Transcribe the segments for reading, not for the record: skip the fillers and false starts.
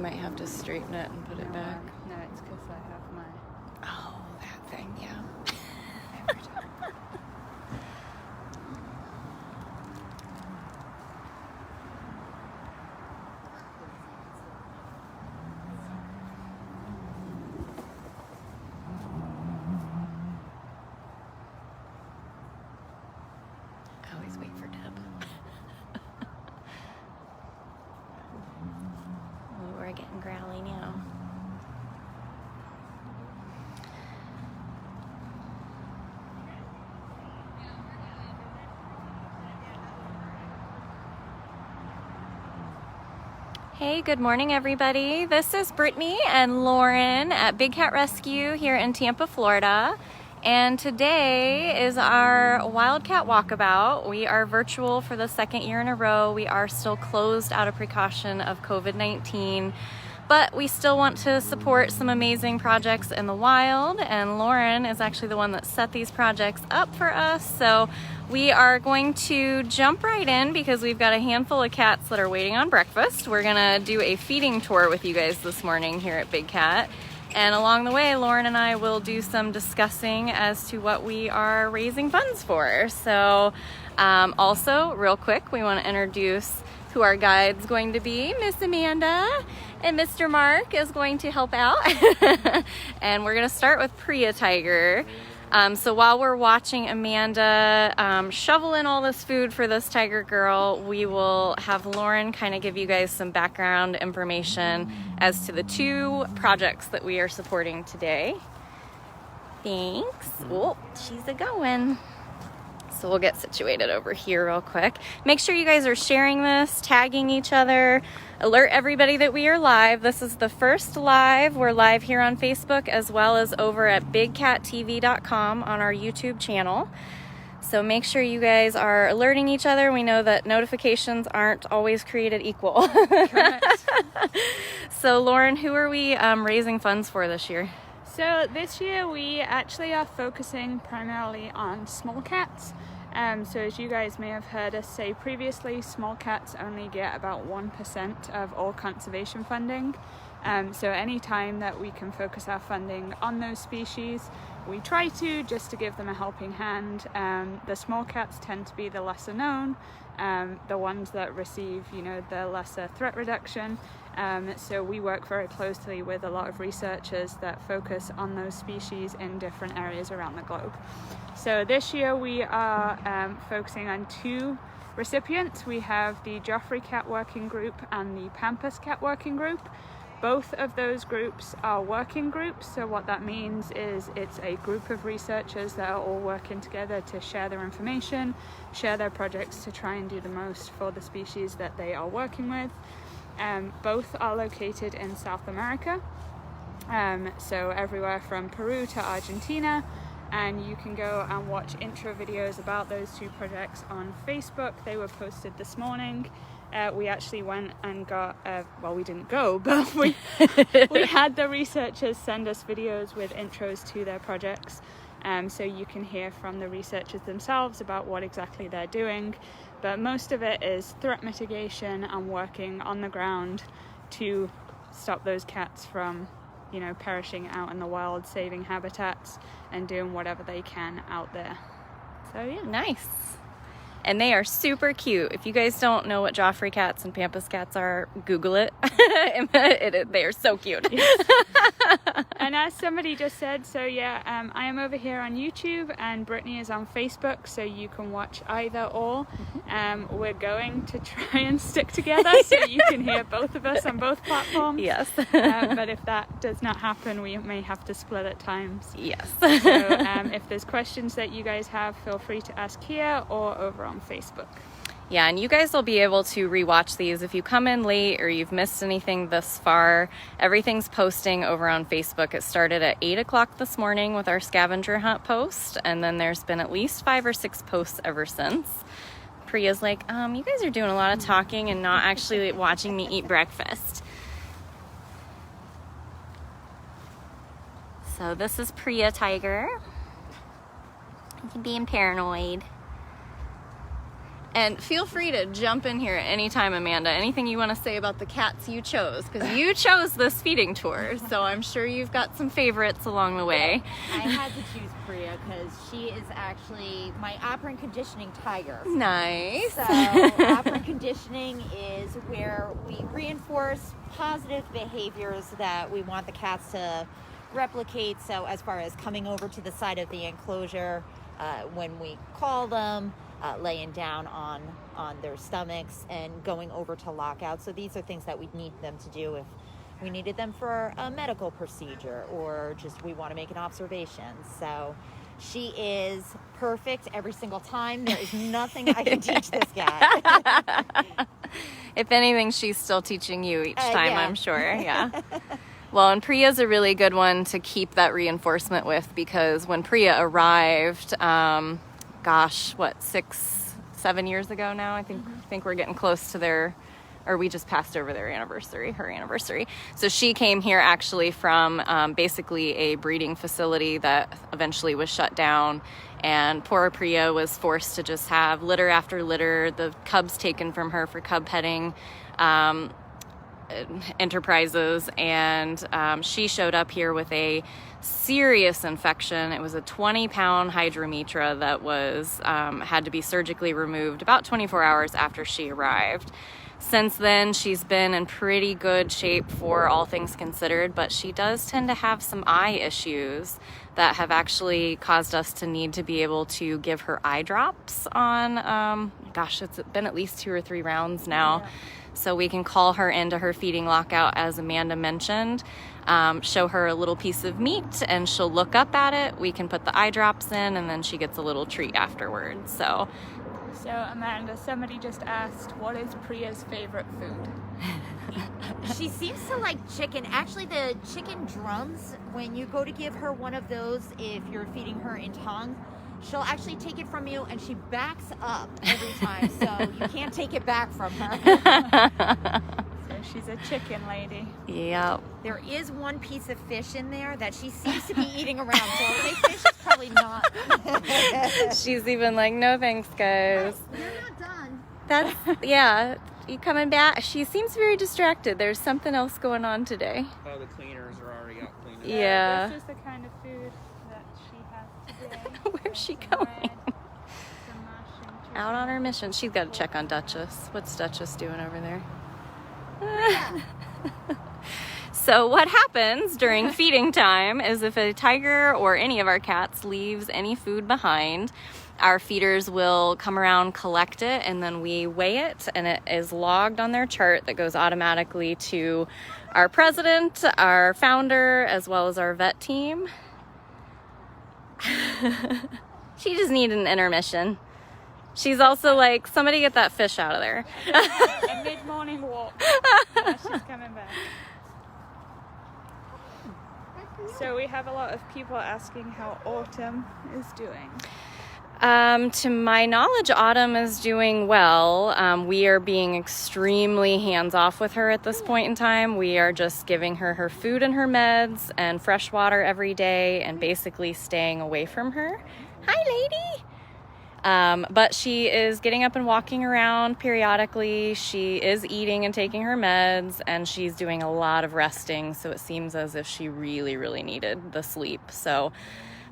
might have to straighten it and put it back. No, it's because I have my... Oh, that thing, yeah. I always wait for Deb. Oh, we're getting growly now. Hey, good morning everybody. This is Brittany and Lauren at Big Cat Rescue here in Tampa, Florida. And today is our Wildcat Walkabout. We are virtual for the second year in a row. We are still closed out of precaution of COVID-19, but we still want to support some amazing projects in the wild. And Lauren is actually the one that set these projects up for us. So we are going to jump right in because we've got a handful of cats that are waiting on breakfast. We're gonna do a feeding tour with you guys this morning here at Big Cat. And along the way, Lauren and I will do some discussing as to what we are raising funds for. So also, real quick, we want to introduce who our guide's going to be. Miss Amanda and Mr. Mark is going to help out. And we're going to start with Priya Tiger. So while we're watching Amanda shovel in all this food for this tiger girl, we will have Lauren kind of give you guys some background information as to the two projects that we are supporting today. Thanks. Oh, she's a-going. So we'll get situated over here real quick. Make sure you guys are sharing this, tagging each other, alert everybody that we are live. This is the first live. We're live here on Facebook as well as over at bigcattv.com on our YouTube channel. So make sure you guys are alerting each other. We know that notifications aren't always created equal. Correct. So Lauren, who are we raising funds for this year? So this year we actually are focusing primarily on small cats. So as you guys may have heard us say previously, small cats only get about 1% of all conservation funding. So any time that we can focus our funding on those species, we try to, just to give them a helping hand. The small cats tend to be the lesser known, the ones that receive, the lesser threat reduction. So we work very closely with a lot of researchers that focus on those species in different areas around the globe. So this year we are focusing on two recipients. We have the Joffrey Cat Working Group and the Pampas Cat Working Group. Both of those groups are working groups, so what that means is it's a group of researchers that are all working together to share their information, share their projects to try and do the most for the species that they are working with. Both are located in South America, so everywhere from Peru to Argentina, and you can go and watch intro videos about those two projects on Facebook. They were posted this morning. We actually went and got, well, we didn't go, but we had the researchers send us videos with intros to their projects, so you can hear from the researchers themselves about what exactly they're doing. But most of it is threat mitigation and working on the ground to stop those cats from, perishing out in the wild, saving habitats and doing whatever they can out there. So yeah. Nice. And they are super cute. If you guys don't know what Joffrey cats and Pampas cats are, Google it. They are so cute. Yes. And as somebody just said, so yeah, I am over here on YouTube and Brittany is on Facebook, so you can watch either or. We're going to try and stick together so you can hear both of us on both platforms. Yes. But if that does not happen, we may have to split at times. Yes. So if there's questions that you guys have, feel free to ask here or over on Facebook. Yeah, and you guys will be able to rewatch these if you come in late or you've missed anything this far. Everything's posting over on Facebook. It started at 8 o'clock this morning with our scavenger hunt post, and then there's been at least 5 or 6 posts ever since. Priya's like, you guys are doing a lot of talking and not actually watching me eat breakfast. So this is Priya Tiger. He's being paranoid. And feel free to jump in here at any time, Amanda. Anything you want to say about the cats you chose, because you chose this feeding tour, so I'm sure you've got some favorites along the way. I had to choose Priya because she is actually my operant conditioning tiger. Nice. So operant conditioning is where we reinforce positive behaviors that we want the cats to replicate. So as far as coming over to the side of the enclosure when we call them, laying down on their stomachs, and going over to lockout. So these are things that we need them to do if we needed them for a medical procedure or just we want to make an observation. So she is perfect every single time. There is nothing I can teach this cat. If anything, she's still teaching you each time, yeah. I'm sure. Yeah. Well, and Priya's a really good one to keep that reinforcement with, because when Priya arrived, gosh, what, 6-7 years ago now? I think we're getting close to we just passed over her anniversary. So she came here actually from basically a breeding facility that eventually was shut down. And poor Priya was forced to just have litter after litter, the cubs taken from her for cub petting enterprises. And she showed up here with a serious infection. It was a 20-pound hydrometra that was had to be surgically removed about 24 hours after she arrived. Since then, she's been in pretty good shape for all things considered, but she does tend to have some eye issues that have actually caused us to need to be able to give her eye drops on, it's been at least 2 or 3 rounds now. Yeah. So we can call her into her feeding lockout, as Amanda mentioned, show her a little piece of meat, and she'll look up at it. We can put the eye drops in, and then she gets a little treat afterwards. So Amanda, somebody just asked, what is Priya's favorite food? She seems to like chicken. Actually, the chicken drums, when you go to give her one of those, if you're feeding her in tongue, she'll actually take it from you, and she backs up every time, so you can't take it back from her. So she's a chicken lady. Yep. There is one piece of fish in there that she seems to be eating around, so only fish is probably not. She's even like, no thanks, guys. You're not done. That's, yeah. You coming back? She seems very distracted. There's something else going on today. Oh, the cleaners are already out cleaning. Yeah. This is the kind of food that she has today. Where's she going? Out on her mission. She's got to check on Duchess. What's Duchess doing over there? So what happens during feeding time is if a tiger or any of our cats leaves any food behind, our feeders will come around, collect it, and then we weigh it, and it is logged on their chart that goes automatically to our president, our founder, as well as our vet team. She just needed an intermission. She's also like, somebody get that fish out of there. A mid-morning walk. Yeah, she's coming back. So we have a lot of people asking how Autumn is doing. To my knowledge, Autumn is doing well. We are being extremely hands-off with her at this point in time. We are just giving her her food and her meds and fresh water every day and basically staying away from her. Hi, lady! But she is getting up and walking around periodically. She is eating and taking her meds, and she's doing a lot of resting, so it seems as if she really, really needed the sleep. So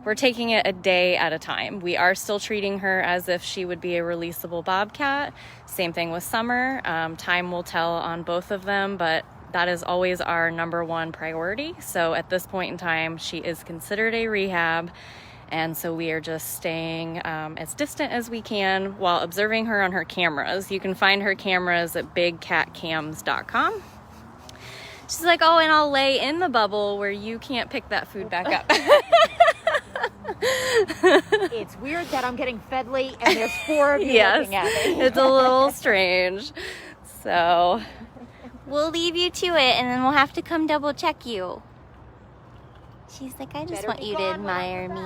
we're taking it a day at a time. We are still treating her as if she would be a releasable bobcat. Same thing with Summer. Time will tell on both of them, but that is always our number one priority. So at this point in time, she is considered a rehab. And so we are just staying as distant as we can while observing her on her cameras. You can find her cameras at bigcatcams.com. She's like, oh, and I'll lay in the bubble where you can't pick that food back up. It's weird that I'm getting fed late and there's 4 of you looking at me. It's a little strange. So we'll leave you to it, and then we'll have to come double check you. She's like, I just want you to admire me.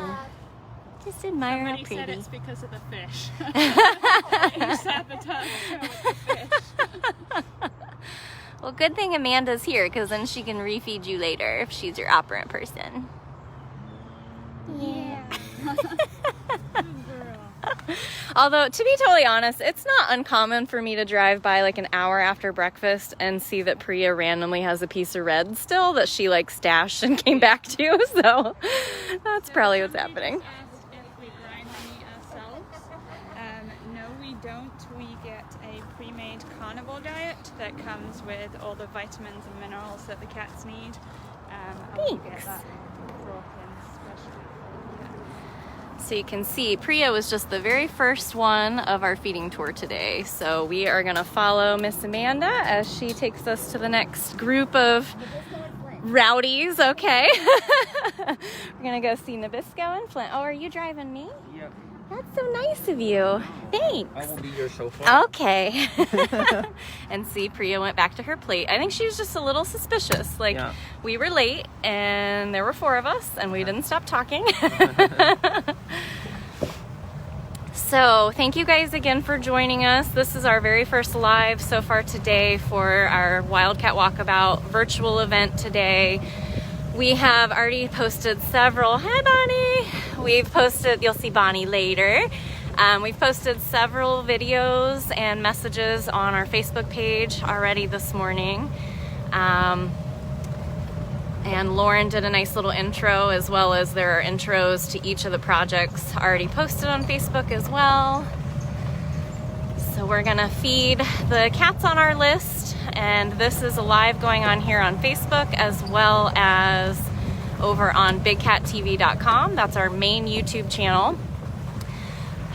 Just admire how pretty. Somebody said it's because of the fish. You sabotage her with the fish. Well, good thing Amanda's here, because then she can refeed you later if she's your operant person. Yeah. Although, to be totally honest, it's not uncommon for me to drive by like an hour after breakfast and see that Priya randomly has a piece of red still that she like stashed and came back to. So that's probably what's happening. Asked if we grind the meat ourselves. No, we don't. We get a pre-made carnivore diet that comes with all the vitamins and minerals that the cats need. And we'll get that brought in especially for the cats. So you can see Priya was just the very first one of our feeding tour today. So we are going to follow Miss Amanda as she takes us to the next group of rowdies. Okay. We're going to go see Nabisco and Flint. Oh, are you driving me? Yep. That's so nice of you. Thanks. I will be your chauffeur. Okay. And see, Priya went back to her plate. I think she was just a little suspicious. Like, Yeah. we were late, and there were 4 of us, and we didn't stop talking. So, thank you guys again for joining us. This is our very first live so far today for our Wildcat Walkabout virtual event today. We have already posted several. Hi, Bonnie. We've posted, you'll see Bonnie later. We've posted several videos and messages on our Facebook page already this morning. And Lauren did a nice little intro, as well as there are intros to each of the projects already posted on Facebook as well. So we're gonna feed the cats on our list, and this is a live going on here on Facebook as well as over on bigcattv.com. That's our main YouTube channel.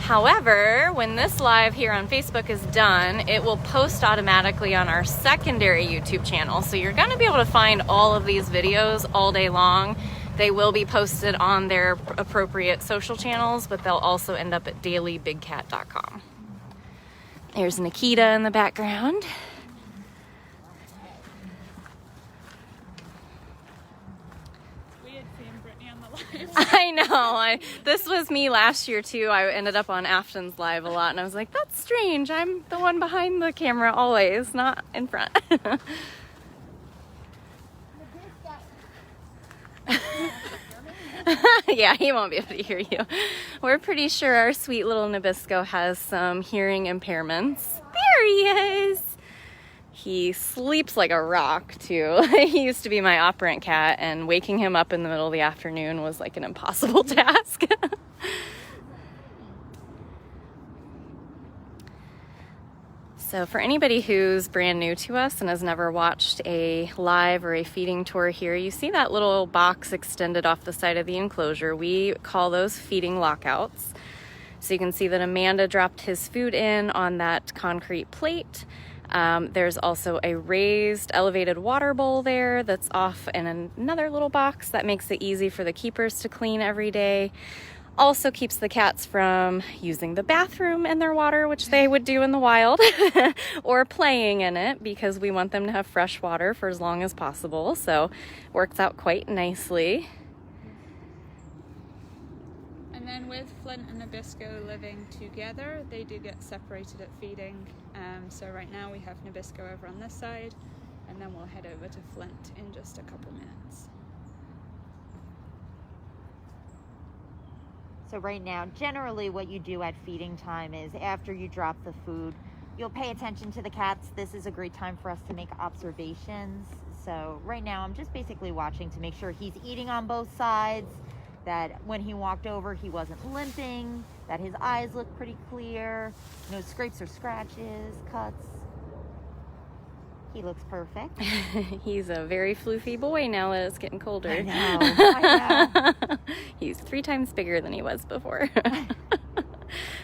However, when this live here on Facebook is done, it will post automatically on our secondary YouTube channel. So you're gonna be able to find all of these videos all day long. They will be posted on their appropriate social channels, but they'll also end up at dailybigcat.com. There's Nikita in the background. Weird seeing Brittany on the live. I know. This was me last year too. I ended up on Afton's live a lot, and I was like, that's strange. I'm the one behind the camera always, not in front. Yeah, he won't be able to hear you. We're pretty sure our sweet little Nabisco has some hearing impairments. There he is. He sleeps like a rock too. He used to be my operant cat, and waking him up in the middle of the afternoon was like an impossible task. So for anybody who's brand new to us and has never watched a live or a feeding tour here, you see that little box extended off the side of the enclosure. We call those feeding lockouts. So you can see that Amanda dropped his food in on that concrete plate. There's also a raised elevated water bowl there that's off in another little box that makes it easy for the keepers to clean every day. Also keeps the cats from using the bathroom in their water, which they would do in the wild, or playing in it, because we want them to have fresh water for as long as possible. So works out quite nicely. And then with Flint and Nabisco living together, they do get separated at feeding. So right now we have Nabisco over on this side, and then we'll head over to Flint in just a couple minutes. So right now, generally what you do at feeding time is after you drop the food, you'll pay attention to the cats. This is a great time for us to make observations. So right now I'm just basically watching to make sure he's eating on both sides, that when he walked over he wasn't limping, that his eyes look pretty clear, no scrapes or scratches, cuts. He looks perfect. He's a very floofy boy now that it's getting colder. I know. He's 3 times bigger than he was before.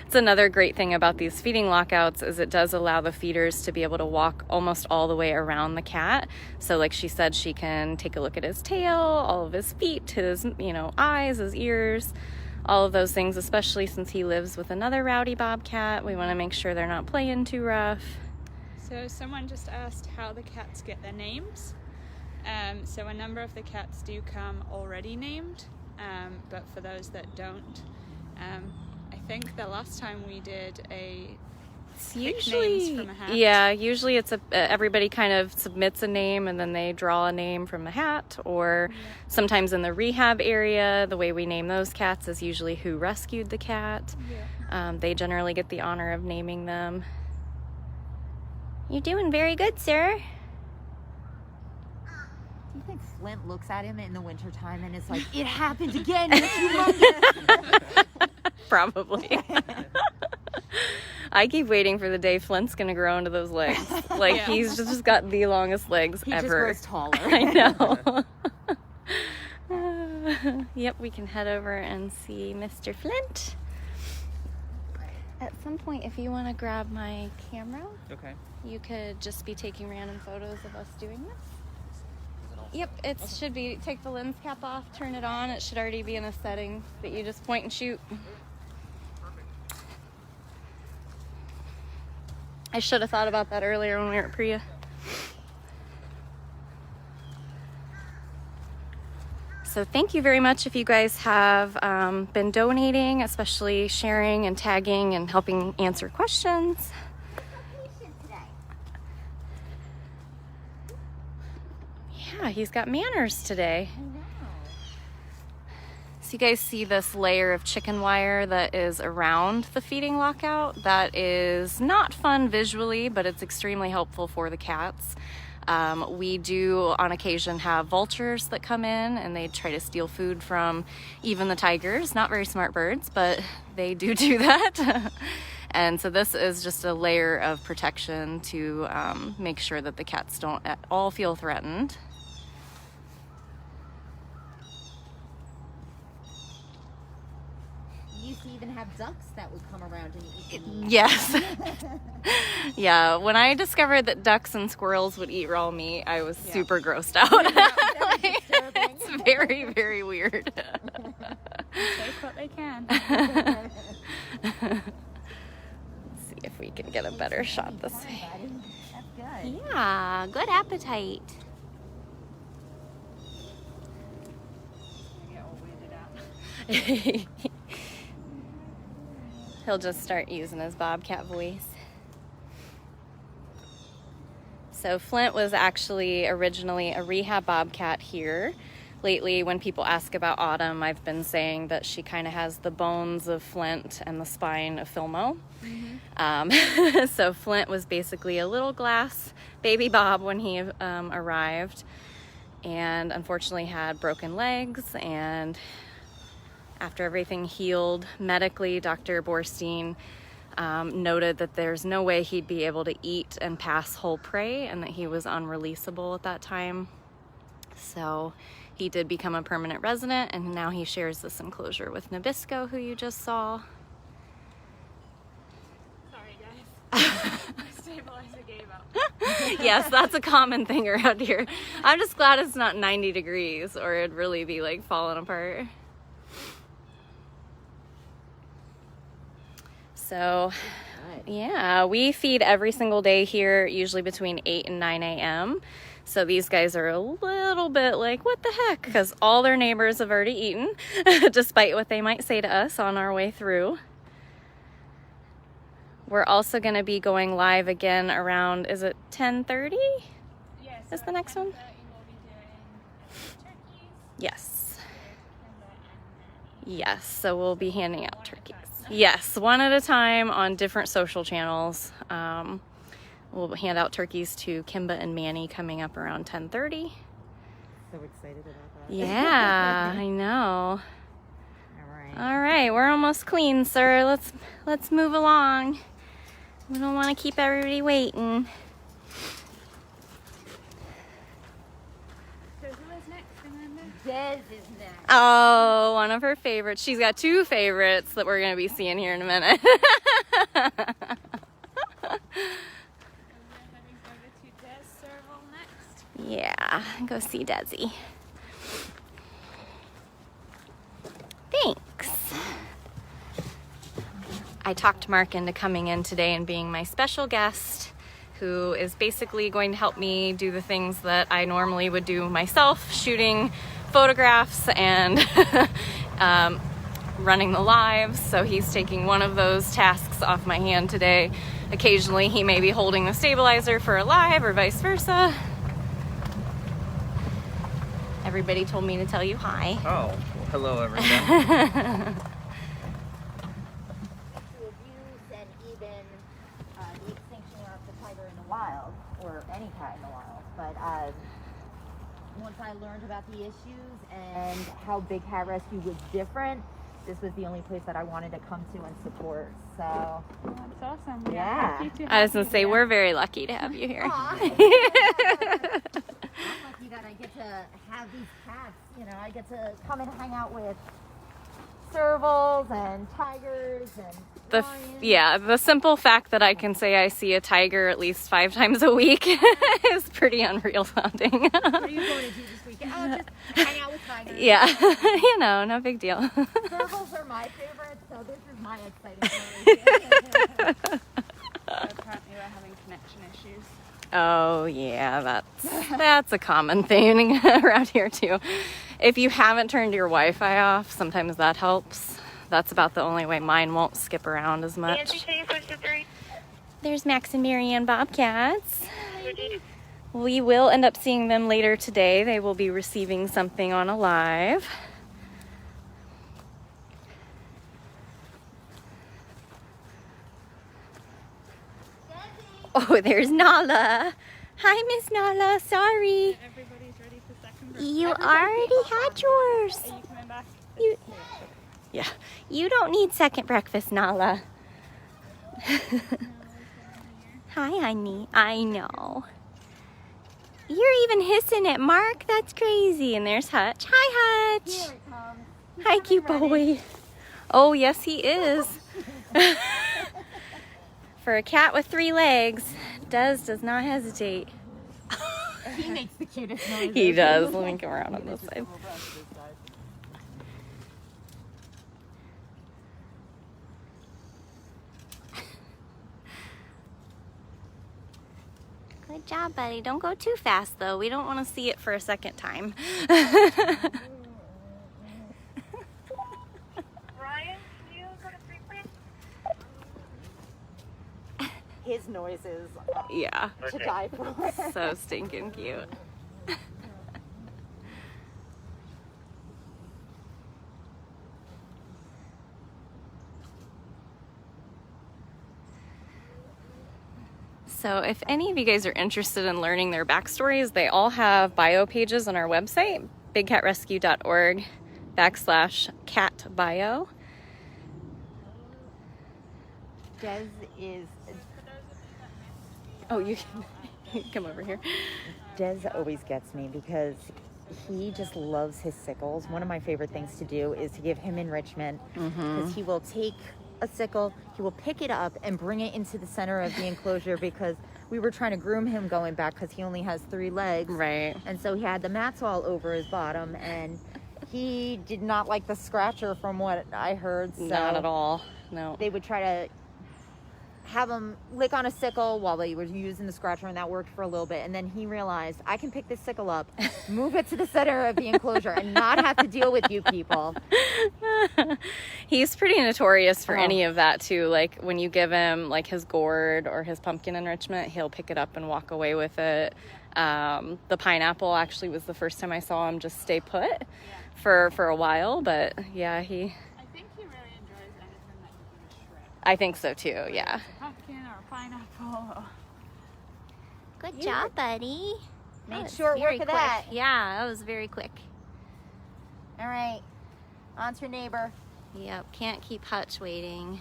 It's another great thing about these feeding lockouts is it does allow the feeders to be able to walk almost all the way around the cat. So like she said, she can take a look at his tail, all of his feet, his eyes, his ears, all of those things, especially since he lives with another rowdy bobcat. We want to make sure they're not playing too rough. So someone just asked how the cats get their names. So a number of the cats do come already named, but for those that don't, I think the last time we did a It's pick usually, names from a hat? yeah, usually it's everybody kind of submits a name and then they draw a name from a hat, or sometimes in the rehab area, the way we name those cats is usually who rescued the cat. They generally get the honor of naming them. You're doing very good, sir. Do you think Flint looks at him in the wintertime and is like, it happened again, you're humongous? Probably. I keep waiting for the day Flint's gonna grow into those legs. Like, he's just got the longest legs ever. He just grows taller. I know. Yep, we can head over and see Mr. Flint. At some point, if you want to grab my camera, Okay. you could just be taking random photos of us doing this. Yep, it should be, take the lens cap off, turn it on. It should already be in a setting that you just point and shoot. I should have thought about that earlier when we were at Priya. So thank you very much if you guys have been donating, especially sharing and tagging and helping answer questions. Yeah, he's got manners today. So you guys see this layer of chicken wire that is around the feeding lockout. That is not fun visually, but it's extremely helpful for the cats. We do on occasion have vultures that come in and they try to steal food from even the tigers. Not very smart birds, but they do that. And so this is just a layer of protection to make sure that the cats don't at all feel threatened. You used to even have ducks that would come around and eat the meat. Yes. Yeah, when I discovered that ducks and squirrels would eat raw meat, I was super grossed out. It's very, very weird. Take what they can. Let's see if we can get a better shot this way. That's good. Yeah, good appetite. I get all weirded out. He'll just start using his bobcat voice. So Flint was actually originally a rehab bobcat here. Lately, when people ask about Autumn, I've been saying that she kind of has the bones of Flint and the spine of Filmo. So Flint was basically a little glass baby Bob when he arrived, and unfortunately had broken legs. And after everything healed medically, Dr. Borstein noted that there's no way he'd be able to eat and pass whole prey and that he was unreleasable at that time. So he did become a permanent resident, and now he shares this enclosure with Nabisco, who you just saw. Sorry, guys. My stabilizer gave up. Yes, that's a common thing around here. I'm just glad it's not 90 degrees or it'd really be like falling apart. So, yeah, we feed every single day here, usually between 8 and 9 a.m. So these guys are a little bit like, what the heck? Because all their neighbors have already eaten, despite what they might say to us on our way through. We're also going to be going live again around, is it 10:30? Yes. Is the next one? We'll be doing turkeys. Yes. Yes, so we'll be handing out turkeys. Yes, one at a time on different social channels. We'll hand out turkeys to Kimba and Manny coming up around 10:30. So excited about that. Yeah, I know. All right. All right, we're almost clean, sir. Let's move along. We don't want to keep everybody waiting. So who is next, Amanda? Des is next. Oh, one of her favorites. She's got two favorites that we're going to be seeing here in a minute. And we're heading over to Des Serval next. Yeah, go see Desi. Thanks. I talked Mark into coming in today and being my special guest, who is basically going to help me do the things that I normally would do myself, shooting photographs and running the lives. So he's taking one of those tasks off my hand today, occasionally he may be holding the stabilizer for a live or vice versa. Everybody told me to tell you hi. Oh, well, hello everyone. Abuse and even the extinction of the tiger in the wild, or any cat in the wild. But once I learned about the issues and how Big Cat Rescue was different, this was the only place that I wanted to come to and support. So That's awesome. Yeah. Happy to I was have gonna say, you we're here. very lucky to have you here. Aw. I'm lucky that I get to have these cats. You know, I get to come and hang out with servals and tigers and lions. The simple fact that I can say I see a tiger at least 5 times a week is pretty unreal sounding. What are you going to do this weekend? Oh, just hang out with tigers. Yeah, you know, no big deal. Servals are my favorite, so this is my exciting story. Apparently we're having connection issues. Oh yeah, that's a common thing around here too. If you haven't turned your Wi-Fi off, sometimes that helps. That's about the only way mine won't skip around as much. There's Max and Marianne Bobcats. We will end up seeing them later today. They will be receiving something on a live. Oh, there's Nala. Hi, Miss Nala. Sorry. Everybody's ready for second breakfast. You already had yours. Are you coming back? Yeah. You don't need second breakfast, Nala. Hi, honey. I know. You're even hissing at Mark. That's crazy. And there's Hutch. Hi, Hutch. Here it comes. Hi, cute boy. Oh, yes, he is. For a cat with 3 legs, does not hesitate. He makes the cutest noises. He does. Let me come around on this side. Good job, buddy. Don't go too fast, though. We don't want to see it for a second time. Ryan, can you go to 3 please? His noises Yeah. to die for. So stinking cute. So if any of you guys are interested in learning their backstories, they all have bio pages on our website, bigcatrescue.org/cat-bio. Des is. Oh, you can come over here. Des always gets me because he just loves his sickles. One of my favorite things to do is to give him enrichment because he will take a sickle, he will pick it up and bring it into the center of the enclosure because we were trying to groom him going back because he only has 3 legs. Right. And so he had the mats all over his bottom and he did not like the scratcher from what I heard. So Not at all. No. they would try to have him lick on a sickle while they were using the scratcher, and that worked for a little bit. And then he realized, I can pick this sickle up, move it to the center of the enclosure, and not have to deal with you people. He's pretty notorious for any of that too. Like when you give him like his gourd or his pumpkin enrichment, he'll pick it up and walk away with it. The pineapple actually was the first time I saw him just stay put for a while, but yeah, I think he really enjoys anything that you can shred. I think so too. Yeah. A pumpkin or a pineapple. Or... Good job, buddy. Made short work of that. Yeah, that was very quick. All right, on to your neighbor. Yep, can't keep Hutch waiting.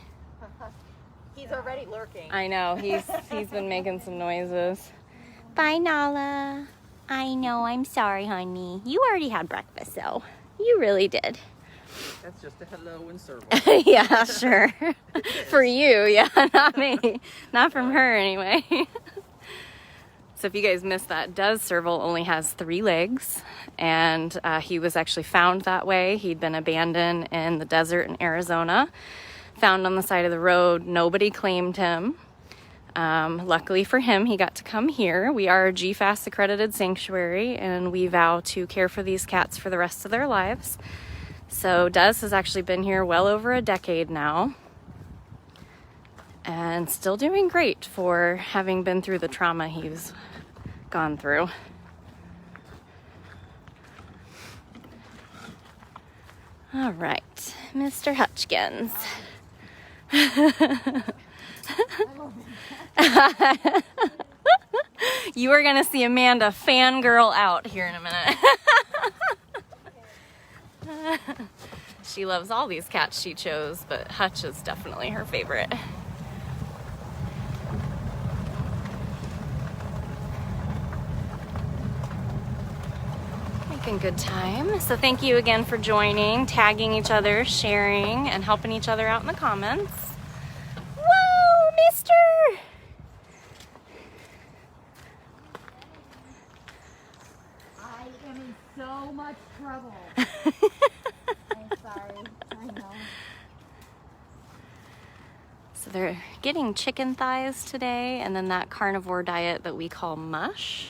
He's already lurking. I know, he's been making some noises. Bye, Nala. I know, I'm sorry, honey. You already had breakfast, though. You really did. That's just a hello and serval. Yeah, sure. For you, yeah, not me. Not from her, anyway. So if you guys missed that, Des Serval only has 3 legs, and he was actually found that way. He'd been abandoned in the desert in Arizona, found on the side of the road. Nobody claimed him. Luckily for him, he got to come here. We are a GFAS accredited sanctuary, and we vow to care for these cats for the rest of their lives. So Des has actually been here well over a decade now. and still doing great for having been through the trauma he's gone through. All right, Mr. Hutchkins. You are gonna see Amanda fangirl out here in a minute. She loves all these cats she chose, but Hutch is definitely her favorite. Making good time. So thank you again for joining, tagging each other, sharing, and helping each other out in the comments. Whoa, mister! I am in so much trouble. I'm sorry. I know. So they're getting chicken thighs today, and then that carnivore diet that we call mush.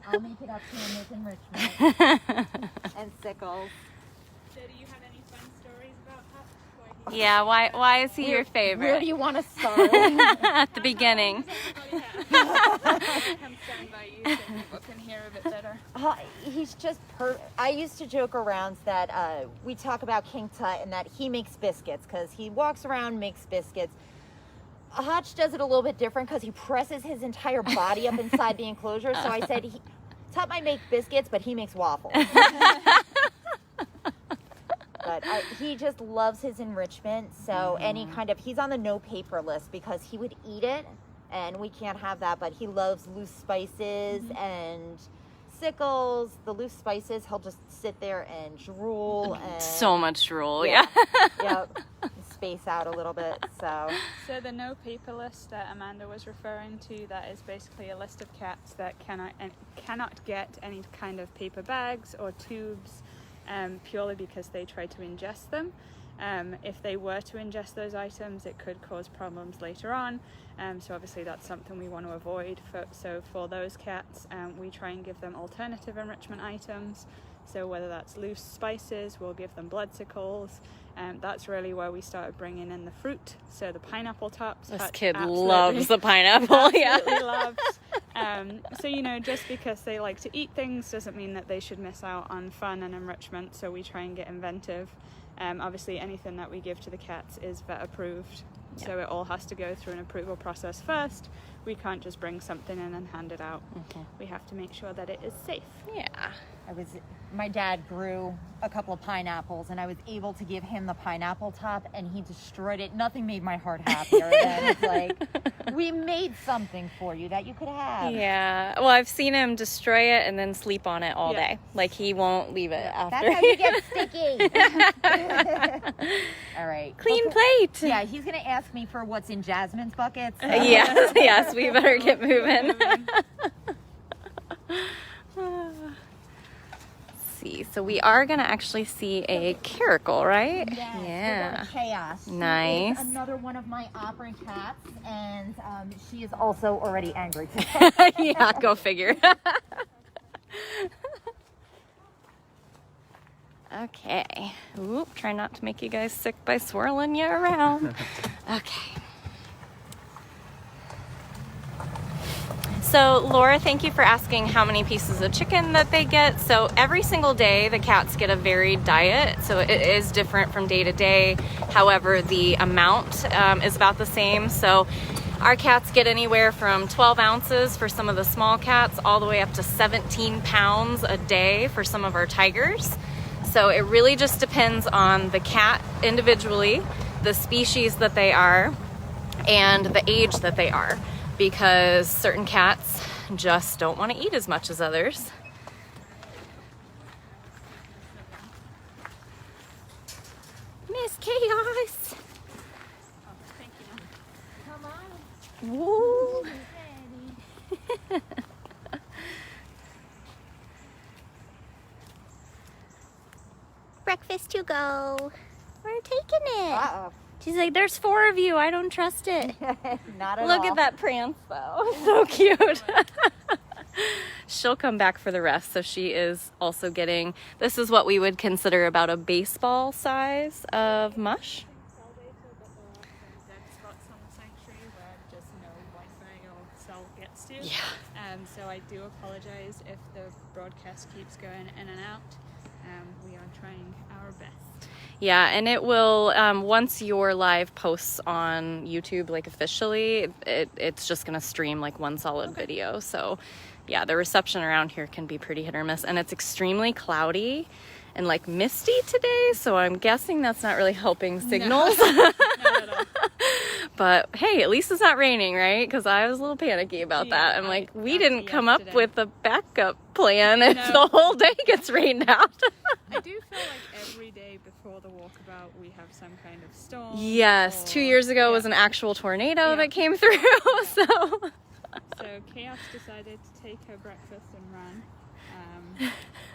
I'll make it up to him with enrichment and sickles. So do you have any fun stories about Hutch? Yeah, why is he your favorite? Where do you want to start? At the beginning. Come stand by you so people can hear a bit better. He's just I used to joke around that we talk about King Tut and that he makes biscuits because he walks around and makes biscuits. Hutch does it a little bit different because he presses his entire body up inside the enclosure. So I said, Tut might make biscuits, but he makes waffles. But he just loves his enrichment. So any kind of, he's on the no paper list because he would eat it and we can't have that. But he loves loose spices and sickles. The loose spices, he'll just sit there and drool. And, So much drool, yeah. Yep. Space out a little bit. So the no paper list that Amanda was referring to, that is basically a list of cats that cannot get any kind of paper bags or tubes, purely because they try to ingest them. If they were to ingest those items, it could cause problems later on. So obviously that's something we want to avoid. So for those cats, we try and give them alternative enrichment items. So whether that's loose spices, we'll give them bloodsickles. That's really where we started bringing in the fruit. So the pineapple tops. This Hutch kid absolutely- loves the pineapple, yeah. absolutely loves. So, just because they like to eat things doesn't mean that they should miss out on fun and enrichment. So we try and get inventive. Obviously, anything that we give to the cats is vet approved. Yeah. So it all has to go through an approval process first. We can't just bring something in and hand it out. Okay. We have to make sure that it is safe. Yeah. my dad grew a couple of pineapples and I was able to give him the pineapple top and he destroyed it. Nothing made my heart happier than it's like, we made something for you that you could have. Yeah. Well, I've seen him destroy it and then sleep on it all day. Like he won't leave it after. That's how you get sticky. All right. Clean plate. Yeah, he's going to ask me for what's in Jasmine's buckets. So. Yes, we better get moving. So we are going to actually see a caracal, right? Yes, yeah. Chaos. She Nice. is another one of my opera cats, and she is also already angry. Yeah, go figure. Okay. Oop, try not to make you guys sick by swirling you around. Okay. So Laura, thank you for asking how many pieces of chicken that they get. So every single day the cats get a varied diet. So it is different from day to day. However, the amount is about the same. So our cats get anywhere from 12 ounces for some of the small cats all the way up to 17 pounds a day for some of our tigers. So it really just depends on the cat individually, the species that they are, and the age that they are. Because certain cats just don't want to eat as much as others. Miss Chaos! Thank you. Come on. Woo! Breakfast to go. We're taking it. Uh-oh. She's like, there's 4 of you. I don't trust it. Not at all. Look at that prance, though. So cute. She'll come back for the rest. So she is also getting, this is what we would consider about a baseball size of mush. Dead spots on the sanctuary where just no Wi-Fi or cell gets to. Yeah. So I do apologize if the broadcast keeps going in and out. We are trying our best. Yeah, and it will, once your live posts on YouTube, like officially, it's just going to stream like one solid video. So yeah, the reception around here can be pretty hit or miss, and it's extremely cloudy and like misty today. So I'm guessing that's not really helping signals. No, not at all. But hey, at least it's not raining, right? Because I was a little panicky about that. I'm like, we didn't come up with a backup plan if the whole day gets rained out. I do feel like every day before the walkabout we have some kind of storm. Yes, 2 years ago was an actual tornado that came through. So Chaos decided to take her breakfast and run.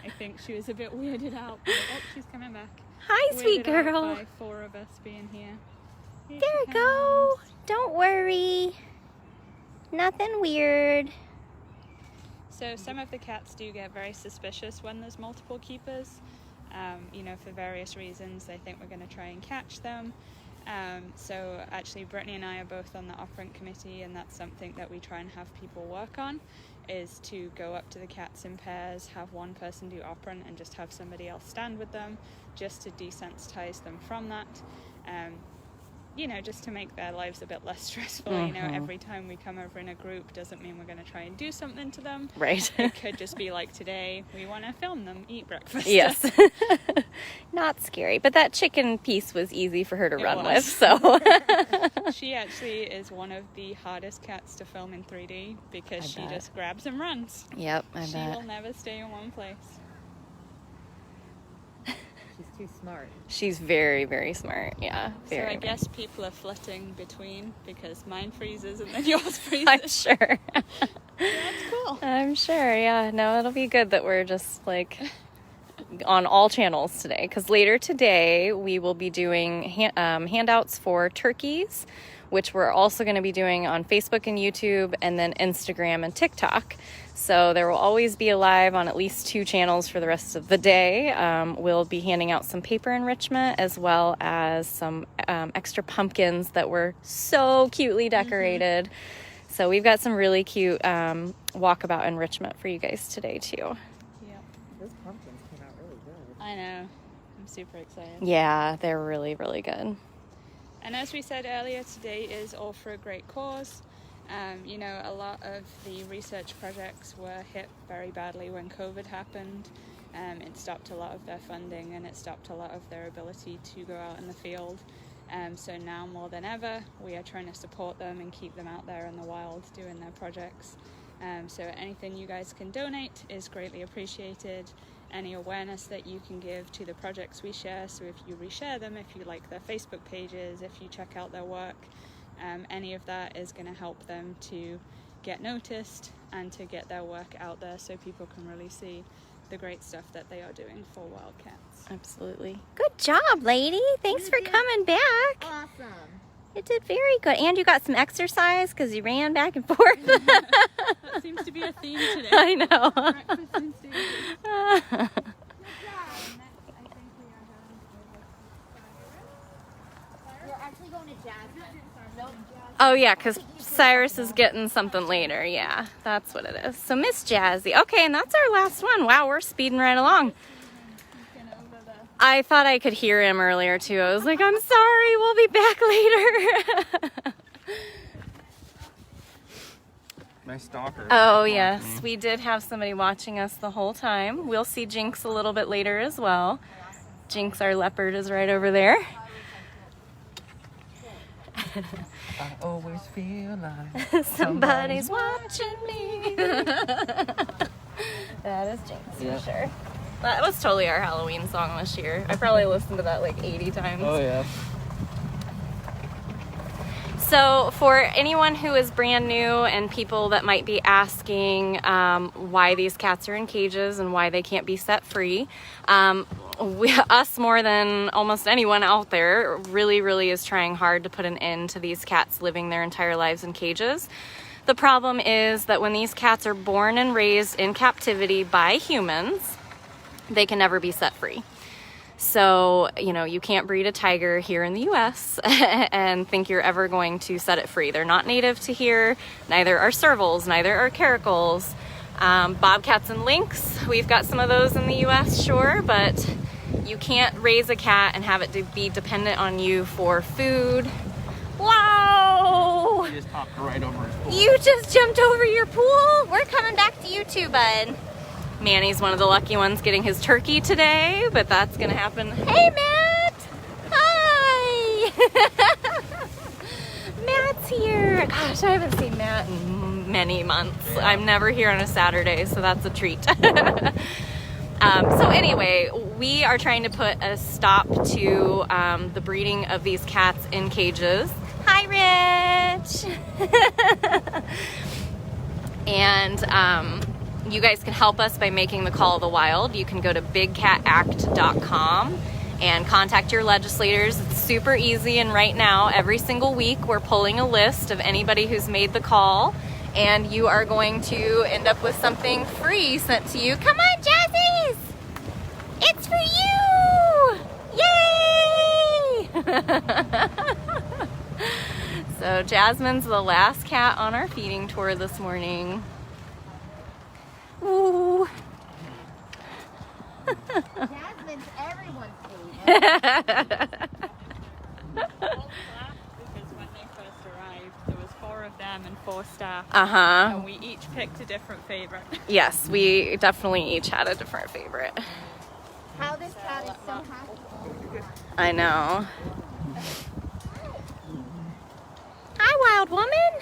I think she was a bit weirded out. But, she's coming back. Hi, sweet Weirded out girl. by 4 of us being here. Here There she we go. comes. Don't worry. Nothing weird. So some of the cats do get very suspicious when there's multiple keepers. For various reasons. They think we're going to try and catch them. So actually Brittany and I are both on the operant committee, and that's something that we try and have people work on, is to go up to the cats in pairs, have one person do operant and just have somebody else stand with them, just to desensitize them from that. Just to make their lives a bit less stressful. Every time we come over in a group doesn't mean we're going to try and do something to them. Right. It could just be like today, we want to film them eat breakfast. Yes. Not scary, but that chicken piece was easy for her to run with, was. so. She actually is one of the hardest cats to film in 3D because she just grabs and runs. Yep, I She bet. will never stay in one place. She's too smart. She's very, very smart. Yeah, very. So I guess people are flitting between because mine freezes and then yours freezes. I'm sure. That's cool. I'm sure, yeah. No, it'll be good that we're just like on all channels today, because later today we will be doing handouts for turkeys, which we're also going to be doing on Facebook and YouTube, and then Instagram and TikTok. So there will always be a live on at least 2 channels for the rest of the day. We'll be handing out some paper enrichment as well as some extra pumpkins that were so cutely decorated. So we've got some really cute walkabout enrichment for you guys today too. Yep. Those pumpkins came out really good. I know. I'm super excited. Yeah, they're really, really good. And as we said earlier, today is all for a great cause. A lot of the research projects were hit very badly when COVID happened. It stopped a lot of their funding, and it stopped a lot of their ability to go out in the field. So now more than ever, we are trying to support them and keep them out there in the wild doing their projects. So anything you guys can donate is greatly appreciated. Any awareness that you can give to the projects we share, so if you reshare them, if you like their Facebook pages, if you check out their work, any of that is going to help them to get noticed and to get their work out there so people can really see the great stuff that they are doing for Wildcats. Absolutely. Good job, lady. Thanks for coming back. Awesome. You did very good. And you got some exercise because you ran back and forth. That seems to be a theme today. I know. Breakfast and stages. We're actually going to Jasmine. Nope. Oh, yeah, because Cyrus is getting something later. Yeah, that's what it is. So Miss Jazzy. Okay, and that's our last one. Wow, we're speeding right along. I thought I could hear him earlier, too. I was like, I'm sorry. We'll be back later. My stalker. Oh, yes. We did have somebody watching us the whole time. We'll see Jinx a little bit later as well. Jinx, our leopard, is right over there. I always feel like Somebody's watching me. That is Jinx, for sure. That was totally our Halloween song this year. I probably listened to that like 80 times. Oh yeah. So for anyone who is brand new and people that might be asking why these cats are in cages and why they can't be set free, us more than almost anyone out there really is trying hard to put an end to these cats living their entire lives in cages. The problem is that when these cats are born and raised in captivity by humans, they can never be set free. So, you know, you can't breed a tiger here in the US and think you're ever going to set it free. They're not native to here, neither are servals, neither are caracals. Bobcats and lynx, we've got some of those in the US, sure, but you can't raise a cat and have it be dependent on you for food. Whoa! He just hopped right over his pool. You just jumped over your pool? We're coming back to you too, bud. Manny's one of the lucky ones getting his turkey today, but that's gonna happen. Hey, Matt! Hi! Matt's here. Gosh, I haven't seen Matt in many months. Yeah. I'm never here on a Saturday, so that's a treat. So anyway, we are trying to put a stop to the breeding of these cats in cages. Hi, Rich! And you guys can help us by making the call of the wild. You can go to bigcatact.com and contact your legislators. It's super easy, and right now, every single week, we're pulling a list of anybody who's made the call, and you are going to end up with something free sent to you. Come on, Jazzies! It's for you! Yay! So Jasmine's the last cat on our feeding tour this morning. Ooh. Jasmine's everyone's favorite. Because when they first arrived, there was 4 of them and 4 staff. Uh-huh. And we each picked a different favorite. Yes, we definitely each had a different favorite. How this cat is so happy. I know. Hi, wild woman.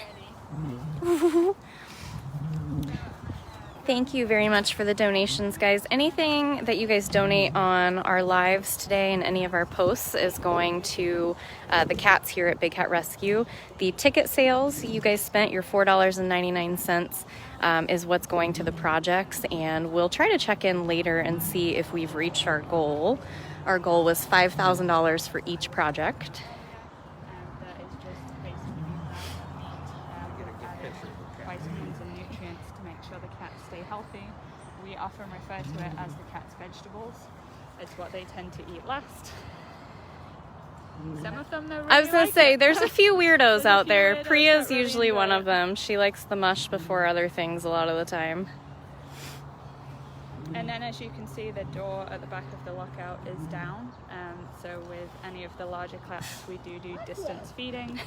Thank you very much for the donations, guys. Anything that you guys donate on our lives today and any of our posts is going to the cats here at Big Cat Rescue. The ticket sales you guys spent, your $4.99, is what's going to the projects, and we'll try to check in later and see if we've reached our goal. Our goal was $5,000 for each project. That is just basically vitamins and nutrients to make sure the cats stay healthy. We often refer to it as the cat's vegetables. It's what they tend to eat last. Some of them, though, really I was gonna like say, it. there's a few weirdos There's a out few there. weirdos Priya's that really usually enjoy one it. of them. She likes the mush before other things a lot of the time. And then, as you can see, the door at the back of the lockout is down. So with any of the larger cats, we do distance feeding.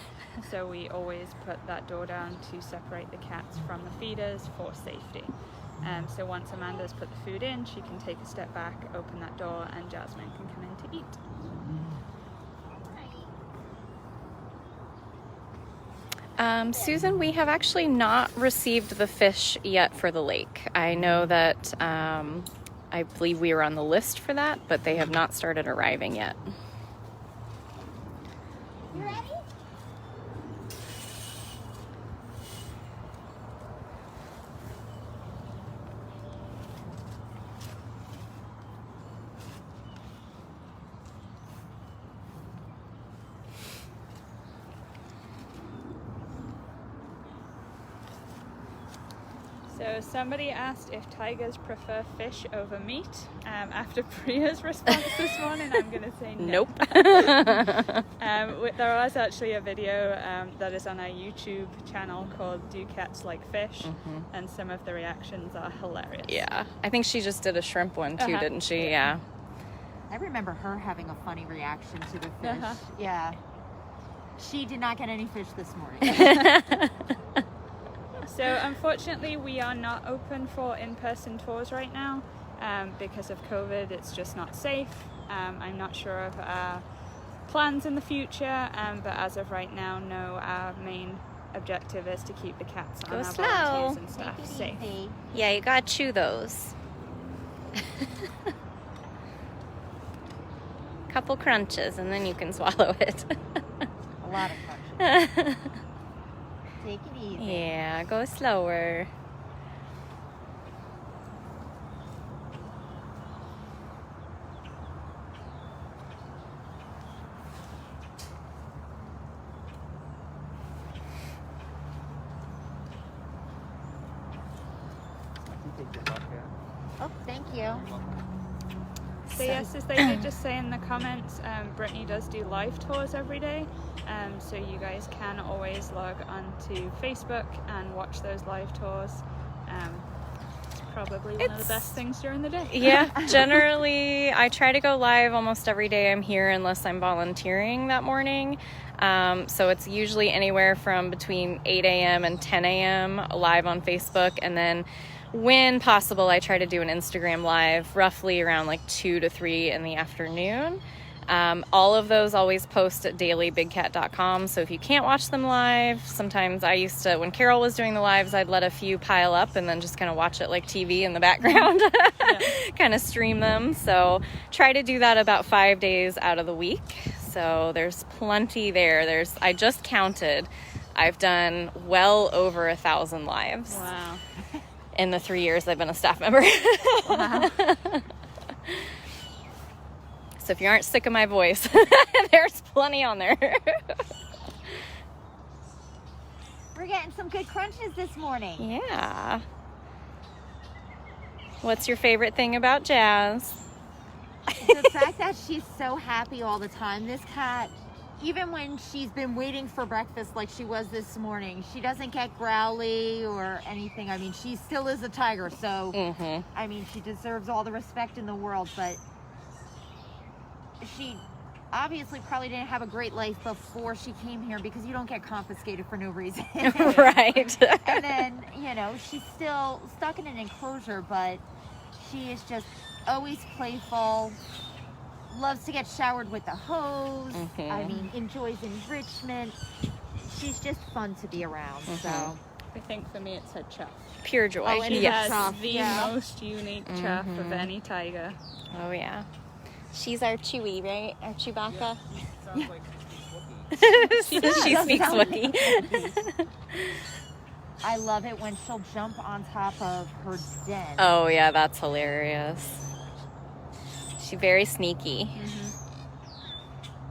So we always put that door down to separate the cats from the feeders for safety. So once Amanda's put the food in, she can take a step back, open that door, and Jasmine can come in to eat. Susan, we have actually not received the fish yet for the lake. I know that I believe we were on the list for that, but they have not started arriving yet. You ready? So somebody asked if tigers prefer fish over meat. After Priya's response this morning, I'm going to say no. Nope. There was actually a video that is on our YouTube channel called Do Cats Like Fish? And some of the reactions are hilarious. Yeah, I think she just did a shrimp one too, didn't she? Yeah. I remember her having a funny reaction to the fish. Uh-huh. Yeah. She did not get any fish this morning. So unfortunately, we are not open for in-person tours right now because of COVID. It's just not safe. I'm not sure of our plans in the future, but as of right now, no. Our main objective is to keep the cats Go and our slow. volunteers and Take staff it safe. easy. Yeah, you gotta chew those. Couple crunches and then you can swallow it. A lot of crunches. Take it easy. Yeah, go slower. take your Bobcat. Oh, thank you. So yes, as they did just say in the comments, Brittany does do live tours every day. So you guys can always log onto Facebook and watch those live tours. It's probably one of the best things during the day. Yeah, generally I try to go live almost every day I'm here unless I'm volunteering that morning. So it's usually anywhere from between 8 a.m. and 10 a.m. live on Facebook, and then when possible I try to do an Instagram live roughly around like 2 to 3 in the afternoon. All of those always post at dailybigcat.com, so if you can't watch them live, sometimes I used to, when Carol was doing the lives, I'd let a few pile up and then just kind of watch it like TV in the background, kind of stream them. So try to do that about 5 days out of the week. So there's plenty there. I just counted. I've done well over 1,000 lives. Wow. In the 3 years I've been a staff member. Wow. So if you aren't sick of my voice, there's plenty on there. We're getting some good crunches this morning. Yeah. What's your favorite thing about Jazz? The fact that she's so happy all the time. This cat, even when she's been waiting for breakfast like she was this morning, she doesn't get growly or anything. I mean, she still is a tiger, so I mean, she deserves all the respect in the world, but she obviously probably didn't have a great life before she came here, because you don't get confiscated for no reason. Right. And then, you know, she's still stuck in an enclosure, but she is just always playful, loves to get showered with the hose. I mean, enjoys enrichment. She's just fun to be around. So I think for me it's her chuff. Pure joy. Oh, and She Yes. has the most unique chuff of any tiger. Oh, yeah. She's our Chewie, right? Our Chewbacca. Sounds like she speaks Wookiee. She speaks sound Wookiee. I love it when she'll jump on top of her den. Oh, yeah, that's hilarious. She's very sneaky.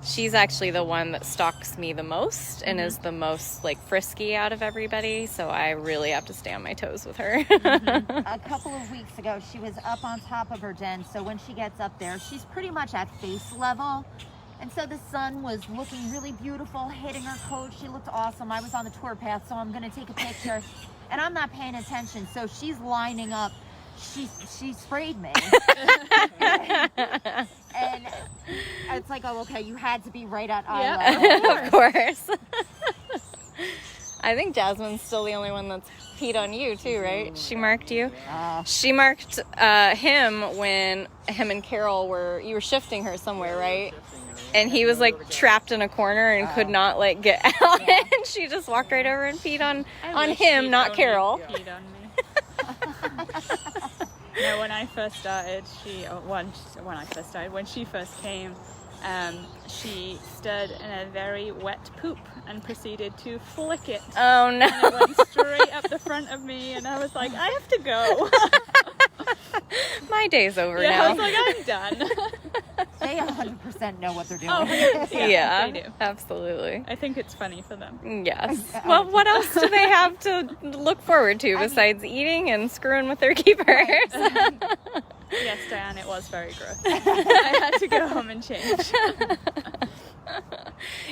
She's actually the one that stalks me the most and is the most like frisky out of everybody, so I really have to stay on my toes with her. A couple of weeks ago, she was up on top of her den, so when she gets up there, she's pretty much at face level. And so the sun was looking really beautiful, hitting her coat. She looked awesome. I was on the tour path, so I'm going to take a picture. And I'm not paying attention, so she's lining up. She sprayed me. And it's like, oh, okay, you had to be right at eye level. Of course. I think Jasmine's still the only one that's peed on you too, right? She marked you? She marked him when him and Carol you were shifting her somewhere, right? And he was like trapped in a corner and could not like get out. And she just walked right over and peed on him, not Carol. Peed on me. No, when I first started, when she first came, she stood in a very wet poop and proceeded to flick it. Oh no. And it went straight up the front of me, and I was like, I have to go. My day's over Yeah, now. I was like, I'm done. They 100% know what they're doing. Oh, Yeah, they do. Absolutely. I think it's funny for them. Yes. Well, what else do they have to look forward to besides eating and screwing with their keepers? Yes, Diane, it was very gross. I had to go home and change.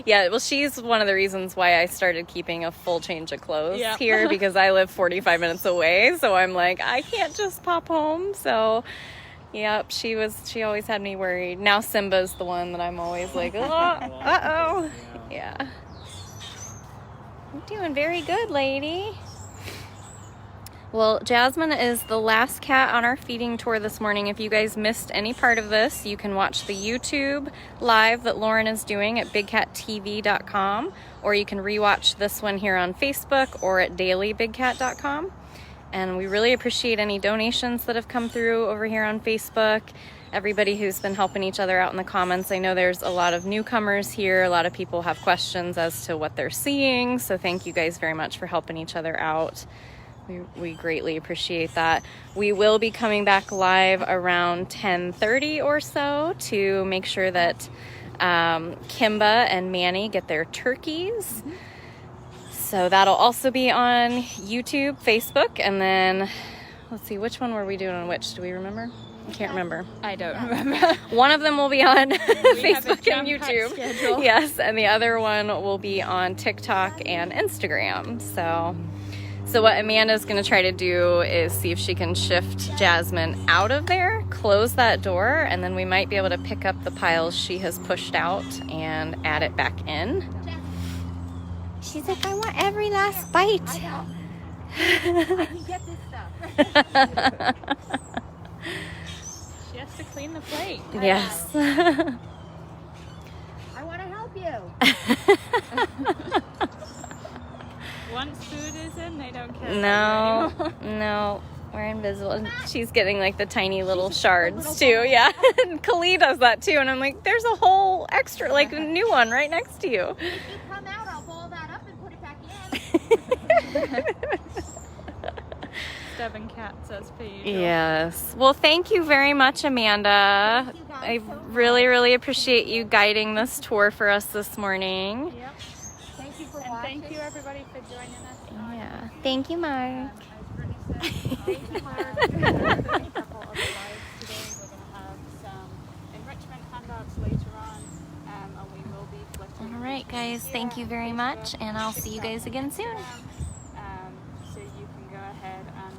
Yeah, well, she's one of the reasons why I started keeping a full change of clothes Yeah. here, because I live 45 minutes away, so I'm like, I can't just pop home. So, yep, she always had me worried. Now Simba's the one that I'm always like, oh, uh-oh. Yeah. You're doing very good, lady. Well, Jasmine is the last cat on our feeding tour this morning. If you guys missed any part of this, you can watch the YouTube live that Lauren is doing at bigcattv.com, or you can rewatch this one here on Facebook or at dailybigcat.com. And we really appreciate any donations that have come through over here on Facebook. Everybody who's been helping each other out in the comments. I know there's a lot of newcomers here. A lot of people have questions as to what they're seeing. So thank you guys very much for helping each other out. We greatly appreciate that. We will be coming back live around 10:30 or so to make sure that Kimba and Manny get their turkeys. So that'll also be on YouTube, Facebook, and then let's see, which one were we doing on which? Do we remember? I can't remember. I don't remember. One of them will be on have a Facebook and jam-packed YouTube. schedule. Yes, and the other one will be on TikTok and Instagram. So what Amanda's gonna try to do is see if she can shift Jasmine out of there, close that door, and then we might be able to pick up the piles she has pushed out and add it back in. She's like, I want every last bite. I know. I can get this stuff. She has to clean the plate. Yes. I want to help you. Once food is in, they don't care. No, about you anymore. no, we're invisible. And she's getting like the tiny little shards too. Yeah, and Khalid does that too. And I'm like, there's a whole extra, like new one right next to you. If you come out, I'll ball that up and put it back in. Stubborn cats as per usual. Yes. Well, thank you very much, Amanda. Thank you guys I so much. really appreciate you guiding this tour for us this morning. Yep. Thank you for And watching. thank you everybody for joining us. Yeah. Thank you, Mark. As Brittany said, thank you, Mark. We're doing a couple of lives today. We're going to have some enrichment handouts later on, and we will be collecting. All right, guys. Thank you very much, and I'll see you guys again soon.